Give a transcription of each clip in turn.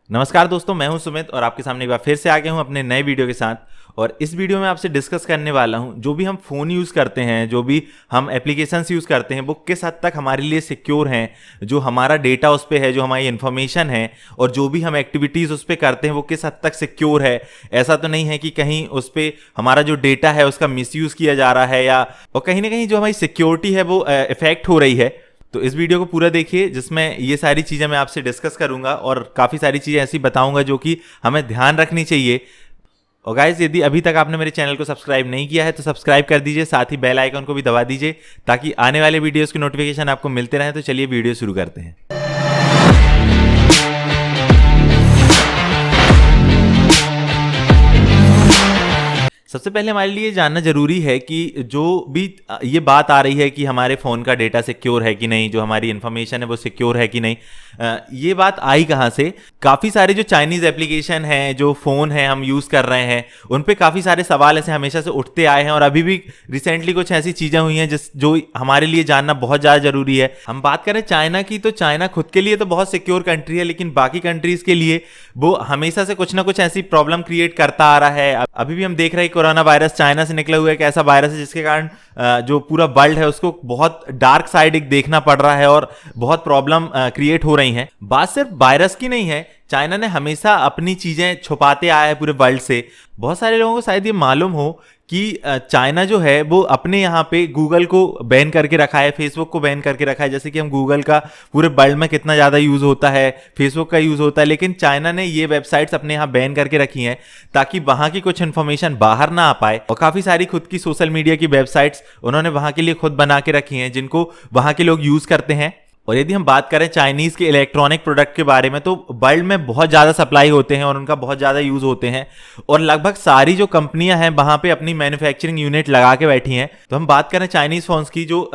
नमस्कार दोस्तों, मैं हूं सुमित और आपके सामने एक बार फिर से आ गया हूं अपने नए वीडियो के साथ। और इस वीडियो में आपसे डिस्कस करने वाला हूं जो भी हम फ़ोन यूज़ करते हैं, जो भी हम एप्लीकेशंस यूज़ करते हैं, वो किस हद तक हमारे लिए सिक्योर हैं। जो हमारा डेटा उस पर है, जो हमारी इन्फॉर्मेशन है और जो भी हम एक्टिविटीज़ उस पर करते हैं वो किस हद तक सिक्योर है। ऐसा तो नहीं है कि कहीं उस पर हमारा जो डेटा है उसका मिसयूज़ किया जा रहा है या और कहीं ना कहीं जो हमारी सिक्योरिटी है वो इफेक्ट हो रही है। तो इस वीडियो को पूरा देखिए जिसमें ये सारी चीज़ें मैं आपसे डिस्कस करूंगा और काफ़ी सारी चीज़ें ऐसी बताऊंगा जो कि हमें ध्यान रखनी चाहिए। और गाइस, यदि अभी तक आपने मेरे चैनल को सब्सक्राइब नहीं किया है तो सब्सक्राइब कर दीजिए, साथ ही बेल आइकन को भी दबा दीजिए ताकि आने वाले वीडियोस की नोटिफिकेशन आपको मिलते रहें। तो चलिए वीडियो शुरू करते हैं। सबसे पहले हमारे लिए जानना जरूरी है कि जो भी ये बात आ रही है कि हमारे फ़ोन का डेटा सिक्योर है कि नहीं, जो हमारी इन्फॉर्मेशन है वो सिक्योर है कि नहीं, ये बात आई कहाँ से। काफ़ी सारे जो चाइनीज़ एप्लीकेशन हैं, जो फ़ोन हैं हम यूज़ कर रहे हैं, उन पे काफ़ी सारे सवाल ऐसे हमेशा से उठते आए हैं और अभी भी रिसेंटली कुछ ऐसी चीज़ें हुई हैं जो हमारे लिए जानना बहुत ज़्यादा ज़रूरी है। हम बात करें चाइना की, तो चाइना खुद के लिए तो बहुत सिक्योर कंट्री है, लेकिन बाकी कंट्रीज़ के लिए वो हमेशा से कुछ ना कुछ ऐसी प्रॉब्लम क्रिएट करता आ रहा है। अभी भी हम देख रहे हैं कोरोना वायरस चाइना से निकला हुआ एक ऐसा वायरस है जिसके कारण जो पूरा वर्ल्ड है उसको बहुत डार्क साइड एक देखना पड़ रहा है और बहुत प्रॉब्लम क्रिएट हो रही हैं। बात सिर्फ वायरस की नहीं है, चाइना ने हमेशा अपनी चीजें छुपाते आया है पूरे वर्ल्ड से। बहुत सारे लोगों को शायद ये मालूम हो कि चाइना जो है वो अपने यहाँ पे गूगल को बैन करके रखा है, फेसबुक को बैन करके रखा है। जैसे कि हम गूगल का पूरे वर्ल्ड में कितना ज़्यादा यूज़ होता है, फेसबुक का यूज़ होता है, लेकिन चाइना ने ये वेबसाइट्स अपने यहाँ बैन करके रखी हैं ताकि वहाँ की कुछ इन्फॉर्मेशन बाहर ना आ पाए। और काफ़ी सारी खुद की सोशल मीडिया की वेबसाइट्स उन्होंने वहाँ के लिए खुद बना के रखी हैं जिनको वहाँ के लोग यूज़ करते हैं। और यदि हम बात करें चाइनीज़ के इलेक्ट्रॉनिक प्रोडक्ट के बारे में, तो वर्ल्ड में बहुत ज़्यादा सप्लाई होते हैं और उनका बहुत ज़्यादा यूज़ होते हैं और लगभग सारी जो कंपनियां हैं वहाँ पे अपनी मैन्युफैक्चरिंग यूनिट लगा के बैठी हैं। तो हम बात करें चाइनीज़ फ़ोन्स की, जो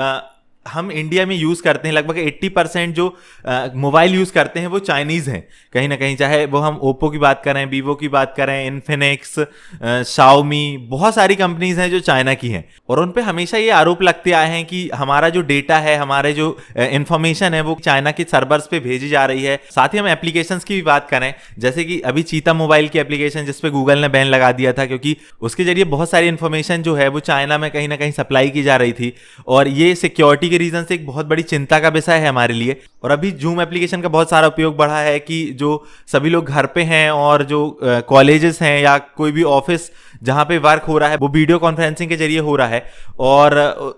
हम इंडिया में यूज़ करते हैं, लगभग 80% जो मोबाइल यूज़ करते हैं वो चाइनीज़ हैं कहीं ना कहीं। चाहे वो हम ओप्पो की बात करें, वीवो की बात करें, इन्फिनिक्स, शाओमी, बहुत सारी कंपनीज हैं जो चाइना की हैं। और उन पे हमेशा ये आरोप लगते आए हैं कि हमारा जो डेटा है, हमारे जो इन्फॉर्मेशन है वो चाइना के सर्वर्स पे भेजी जा रही है। साथ ही हम एप्लीकेशंस की भी बात करें, जैसे कि अभी चीता मोबाइल की एप्लीकेशन जिसपे गूगल ने बैन लगा दिया था क्योंकि उसके जरिए बहुत सारी इन्फॉर्मेशन जो है वो चाइना में कहीं ना कहीं सप्लाई की जा रही थी और ये सिक्योरिटी के रीजन से एक बहुत बड़ी चिंता का विषय है हमारे लिए। और अभी जूम एप्लीकेशन का बहुत सारा उपयोग बढ़ा है कि जो सभी लोग घर पे हैं और जो कॉलेजेस हैं या कोई भी ऑफिस जहां पे वर्क हो रहा है वो वीडियो कॉन्फ्रेंसिंग के जरिए हो रहा है और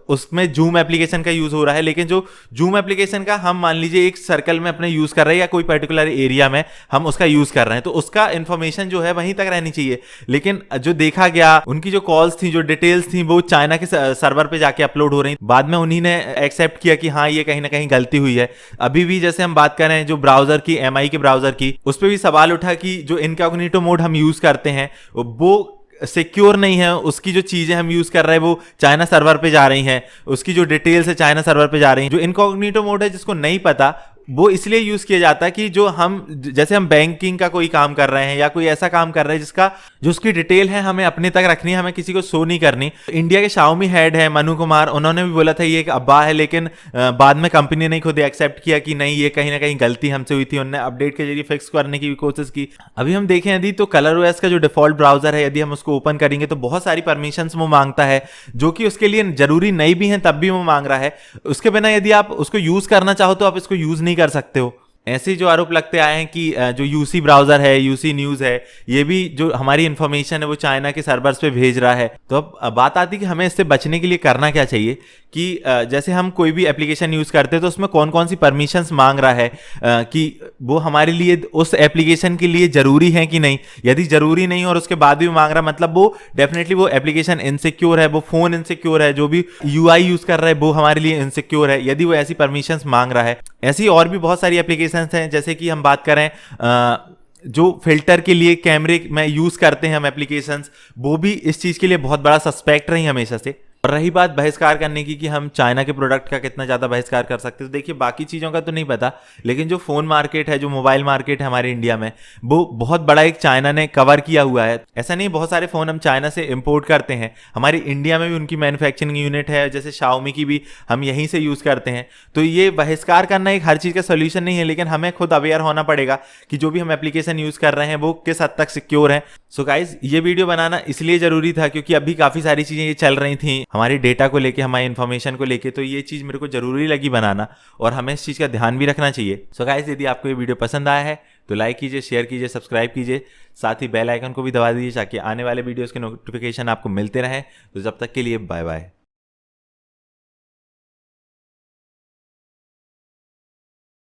उसमें जूम एप्लीकेशन का यूज हो रहा है। लेकिन जो जूम एप्लीकेशन का हम मान लीजिए एक सर्कल में अपने यूज कर रहे हैं या कोई पर्टिकुलर एरिया में हम उसका यूज कर रहे हैं, तो उसका इन्फॉर्मेशन जो है वहीं तक रहनी चाहिए। लेकिन जो देखा गया, उनकी जो कॉल्स थी, जो डिटेल्स थी, वो चाइना के सर्वर पे जाके अपलोड हो रही। बाद में उन्हीं ने एक्सेप्ट किया कि हाँ, ये कहीं ना कहीं गलती हुई है। अभी भी जैसे हम बात करें जो ब्राउजर की, एमआई के ब्राउजर की, उस पर भी सवाल उठा कि जो इनकॉग्निटो मोड हम यूज करते हैं वो सिक्योर नहीं है। उसकी जो चीजें हम यूज कर रहे हैं वो चाइना सर्वर पे जा रही हैं, उसकी जो डिटेल्स है चाइना सर्वर पे जा रही हैं। जो इनकॉग्निटो मोड है जिसको नहीं पता, वो इसलिए यूज किया जाता है कि जो हम जैसे हम बैंकिंग का कोई काम कर रहे हैं या कोई ऐसा काम कर रहे हैं जिसका जो उसकी डिटेल है हमें अपने तक रखनी है, हमें किसी को शो नहीं करनी। इंडिया के शाओमी हेड है मनु कुमार, उन्होंने भी बोला था ये एक अफवाह है, लेकिन बाद में कंपनी ने खुद एक्सेप्ट किया कि नहीं, ये कहीं ना कहीं गलती हमसे हुई थी। उन्होंने अपडेट के जरिए फिक्स करने की भी कोशिश की। अभी हम देखें यदि तो कलर ओएस का जो डिफॉल्ट ब्राउजर है, यदि हम उसको ओपन करेंगे तो बहुत सारी परमिशन वो मांगता है जो कि उसके लिए जरूरी नहीं भी है, तब भी वो मांग रहा है। उसके बिना यदि आप उसको यूज करना चाहो तो आप इसको यूज नहीं कर सकते हो। ऐसे जो आरोप लगते आए हैं कि जो यूसी ब्राउजर है, यूसी न्यूज है, ये भी जो हमारी इंफॉर्मेशन है वो चाइना के सर्वर्स पे भेज रहा है। तो अब बात आती है कि हमें इससे बचने के लिए करना क्या चाहिए कि जैसे हम कोई भी एप्लीकेशन यूज करते हैं तो उसमें कौन कौन सी परमिशंस मांग रहा है कि वो हमारे लिए उस एप्लीकेशन के लिए जरूरी है कि नहीं। यदि जरूरी नहीं और उसके बाद भी मांग रहा है, मतलब वो डेफिनेटली वो एप्लीकेशन इनसिक्योर है, वो फोन इनसिक्योर है, जो भी यूआई यूज कर रहा है वो हमारे लिए इनसिक्योर है, यदि वो ऐसी परमिशंस मांग रहा है। ऐसी और भी बहुत सारी एप्लीकेशन हैं, जैसे कि हम बात करें जो फिल्टर के लिए कैमरे में यूज करते हैं हम एप्लीकेशंस, वो भी इस चीज के लिए बहुत बड़ा सस्पेक्ट रही हमेशा से। और रही बात बहिष्कार करने की कि हम चाइना के प्रोडक्ट का कितना ज़्यादा बहिष्कार कर सकते हैं, तो देखिए बाकी चीज़ों का तो नहीं पता, लेकिन जो फ़ोन मार्केट है, जो मोबाइल मार्केट है हमारे इंडिया में, वो बहुत बड़ा एक चाइना ने कवर किया हुआ है। ऐसा नहीं, बहुत सारे फ़ोन हम चाइना से इम्पोर्ट करते हैं, हमारी इंडिया में भी उनकी मैन्युफैक्चरिंग यूनिट है, जैसे शाओमी की भी हम यहीं से यूज़ करते हैं। तो ये बहिष्कार करना एक हर चीज़ का सोल्यूशन नहीं है, लेकिन हमें खुद अवेयर होना पड़ेगा कि जो भी हम एप्लीकेशन यूज़ कर रहे हैं वो किस हद तक सिक्योर है। सो गाइज, ये वीडियो बनाना इसलिए ज़रूरी था क्योंकि अभी काफ़ी सारी चीज़ें ये चल रही थी हमारी डेटा को लेके, हमारी इन्फॉर्मेशन को लेके, तो ये चीज़ मेरे को ज़रूरी लगी बनाना और हमें इस चीज़ का ध्यान भी रखना चाहिए। सो गाइज, यदि आपको ये वीडियो पसंद आया है तो लाइक कीजिए, शेयर कीजिए, सब्सक्राइब कीजिए, साथ ही बेल आइकन को भी दबा दीजिए ताकि आने वाले वीडियोज़ के नोटिफिकेशन आपको मिलते रहें। तो जब तक के लिए बाय बाय।